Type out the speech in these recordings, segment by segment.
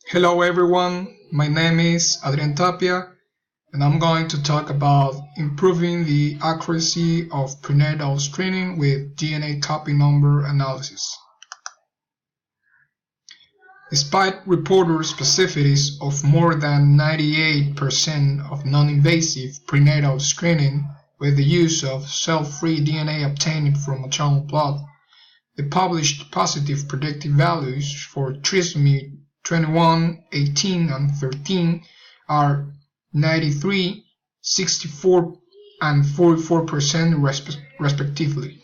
Hello everyone, my name is Adrian Tapia and I'm going to talk about improving the accuracy of prenatal screening with DNA copy number analysis. Despite reported specificities of more than 98% of non-invasive prenatal screening with the use of cell-free DNA obtained from maternal blood, the published positive predictive values for trisomy 21, 18, and 13 are 93, 64, and 44% respectively.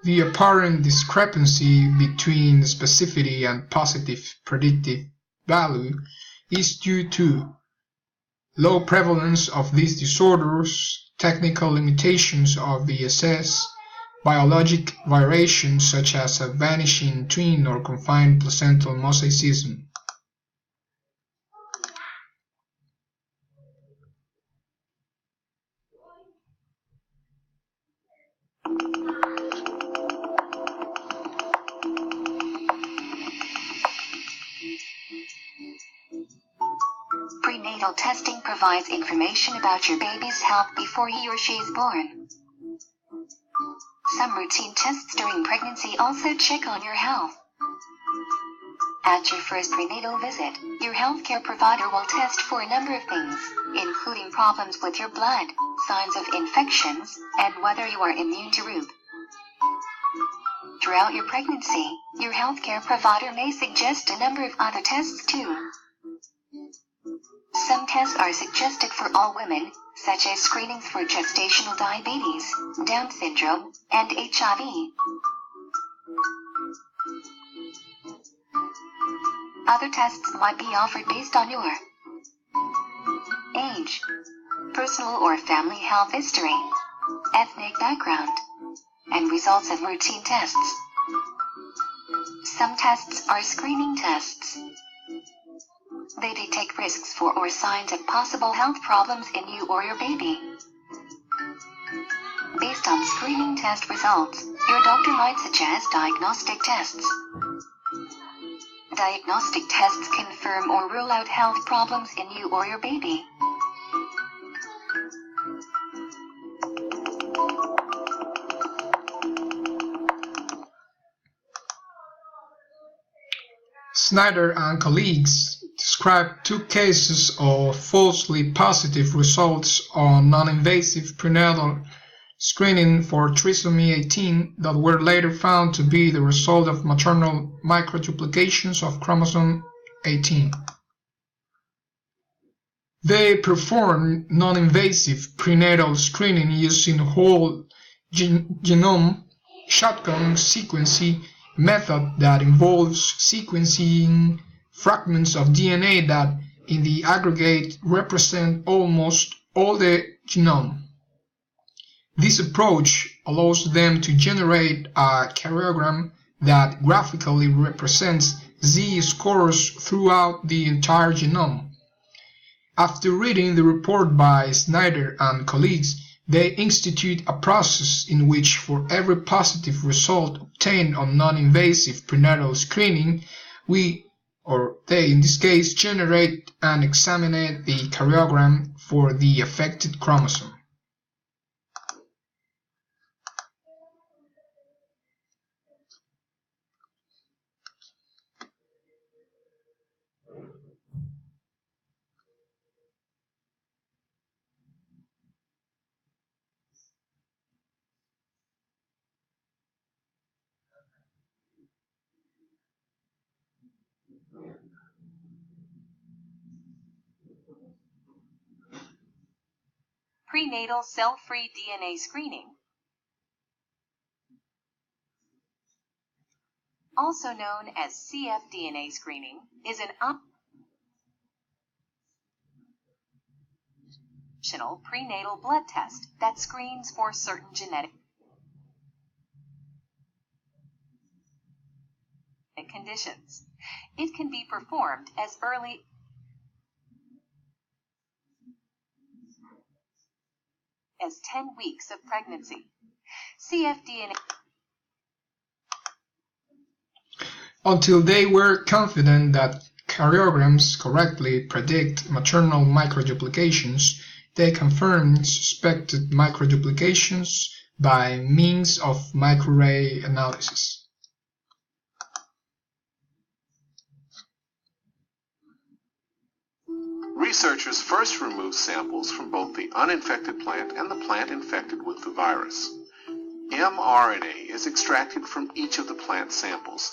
The apparent discrepancy between specificity and positive predictive value is due to low prevalence of these disorders, technical limitations of the assay, biologic variations such as a vanishing twin or confined placental mosaicism. Prenatal testing provides information about your baby's health before he or she is born. Some routine tests during pregnancy also check on your health. At your first prenatal visit, your healthcare provider will test for a number of things, including problems with your blood, signs of infections, and whether you are immune to rheum. Throughout your pregnancy, your healthcare provider may suggest a number of other tests too. Some tests are suggested for all women, such as screenings for gestational diabetes, Down syndrome, and HIV. Other tests might be offered based on your age, personal or family health history, ethnic background, and results of routine tests. Some tests are screening tests. They detect risks for or signs of possible health problems in you or your baby. Based on screening test results, your doctor might suggest diagnostic tests. Diagnostic tests confirm or rule out health problems in you or your baby. Snyder and colleagues described two cases of falsely positive results on non-invasive prenatal screening for trisomy 18 that were later found to be the result of maternal microduplications of chromosome 18. They performed non-invasive prenatal screening using whole genome shotgun sequencing method that involves sequencing fragments of DNA that in the aggregate represent almost all the genome. This approach allows them to generate a karyogram that graphically represents z-scores throughout the entire genome. After reading the report by Snyder and colleagues, they institute a process in which for every positive result obtained on non-invasive prenatal screening, we, or they in this case, generate and examine the karyogram for the affected chromosome. Prenatal cell-free DNA screening, also known as cfDNA screening, is an optional prenatal blood test that screens for certain genetic conditions. It can be performed as early as 10 weeks of pregnancy. cfDNA Until they were confident that karyograms correctly predict maternal microduplications, they confirmed suspected microduplications by means of microarray analysis. Researchers first removed samples from both the uninfected plant and the plant infected with the virus. mRNA is extracted from each of the plant samples.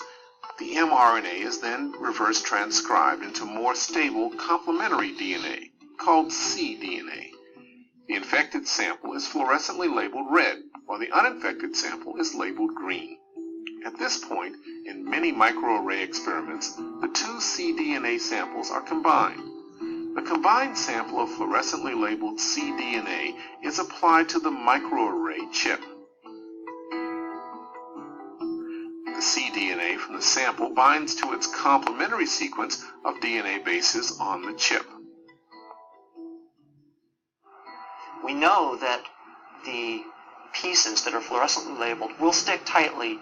The mRNA is then reverse transcribed into more stable complementary DNA, called cDNA. The infected sample is fluorescently labeled red, while the uninfected sample is labeled green. At this point, in many microarray experiments, the two cDNA samples are combined. The combined sample of fluorescently labeled cDNA is applied to the microarray chip. The cDNA from the sample binds to its complementary sequence of DNA bases on the chip. We know that the pieces that are fluorescently labeled will stick tightly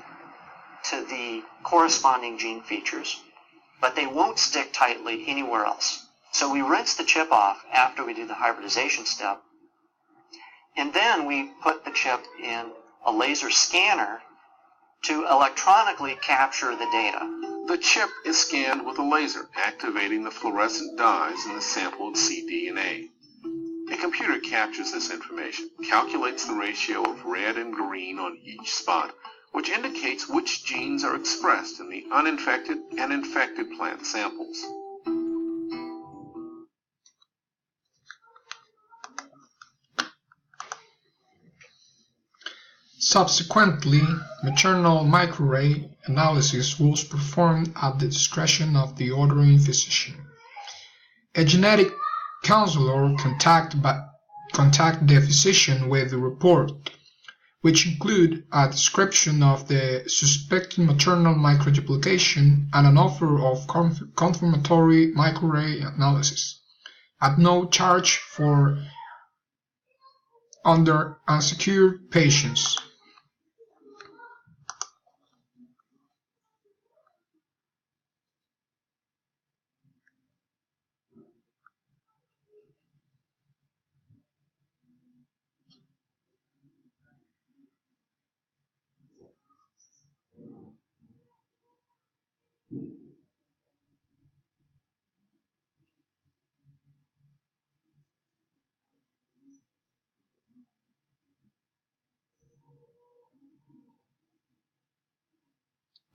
to the corresponding gene features, but they won't stick tightly anywhere else. So we rinse the chip off after we do the hybridization step, and then we put the chip in a laser scanner to electronically capture the data. The chip is scanned with a laser, activating the fluorescent dyes in the sampled cDNA. A computer captures this information, calculates the ratio of red and green on each spot, which indicates which genes are expressed in the uninfected and infected plant samples. Subsequently, maternal microarray analysis was performed at the discretion of the ordering physician. A genetic counselor contacted the physician with a report, which included a description of the suspected maternal microduplication and an offer of confirmatory microarray analysis, at no charge for under unsecured patients.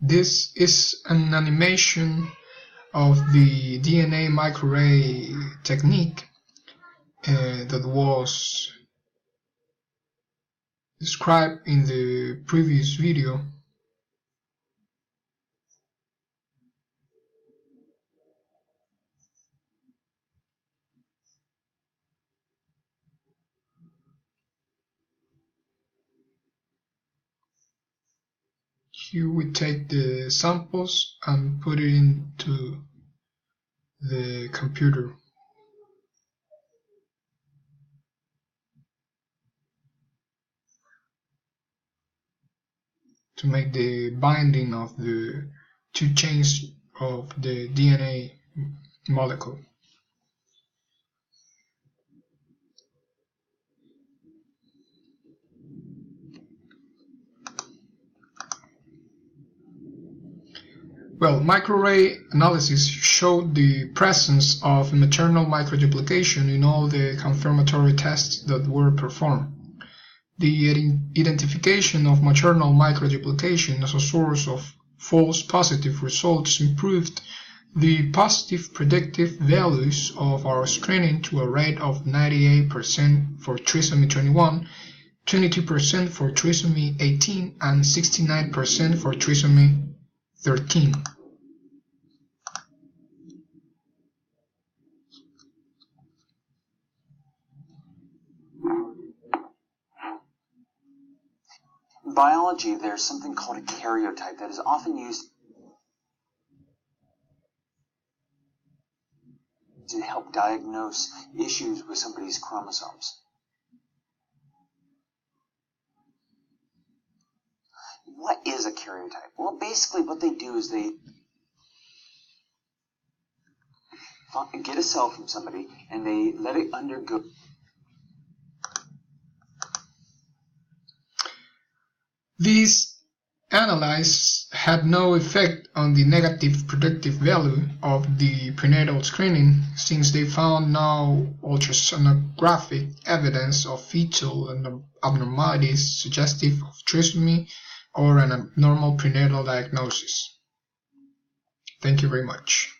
This is an animation of the DNA microarray technique that was described in the previous video. Here we take the samples and put it into the computer. To make the binding of the two chains of the DNA molecule. Well, microarray analysis showed the presence of maternal microduplication in all the confirmatory tests that were performed. The identification of maternal microduplication as a source of false positive results improved the positive predictive values of our screening to a rate of 98% for trisomy 21, 22% for trisomy 18, and 69% for trisomy 13. In biology, there's something called a karyotype that is often used to help diagnose issues with somebody's chromosomes. What is a karyotype? Well, basically what they do is they get a cell from somebody and they let it undergo. These analyses had no effect on the negative predictive value of the prenatal screening, since they found no ultrasonographic evidence of fetal abnormalities suggestive of trisomy or an abnormal prenatal diagnosis. Thank you very much.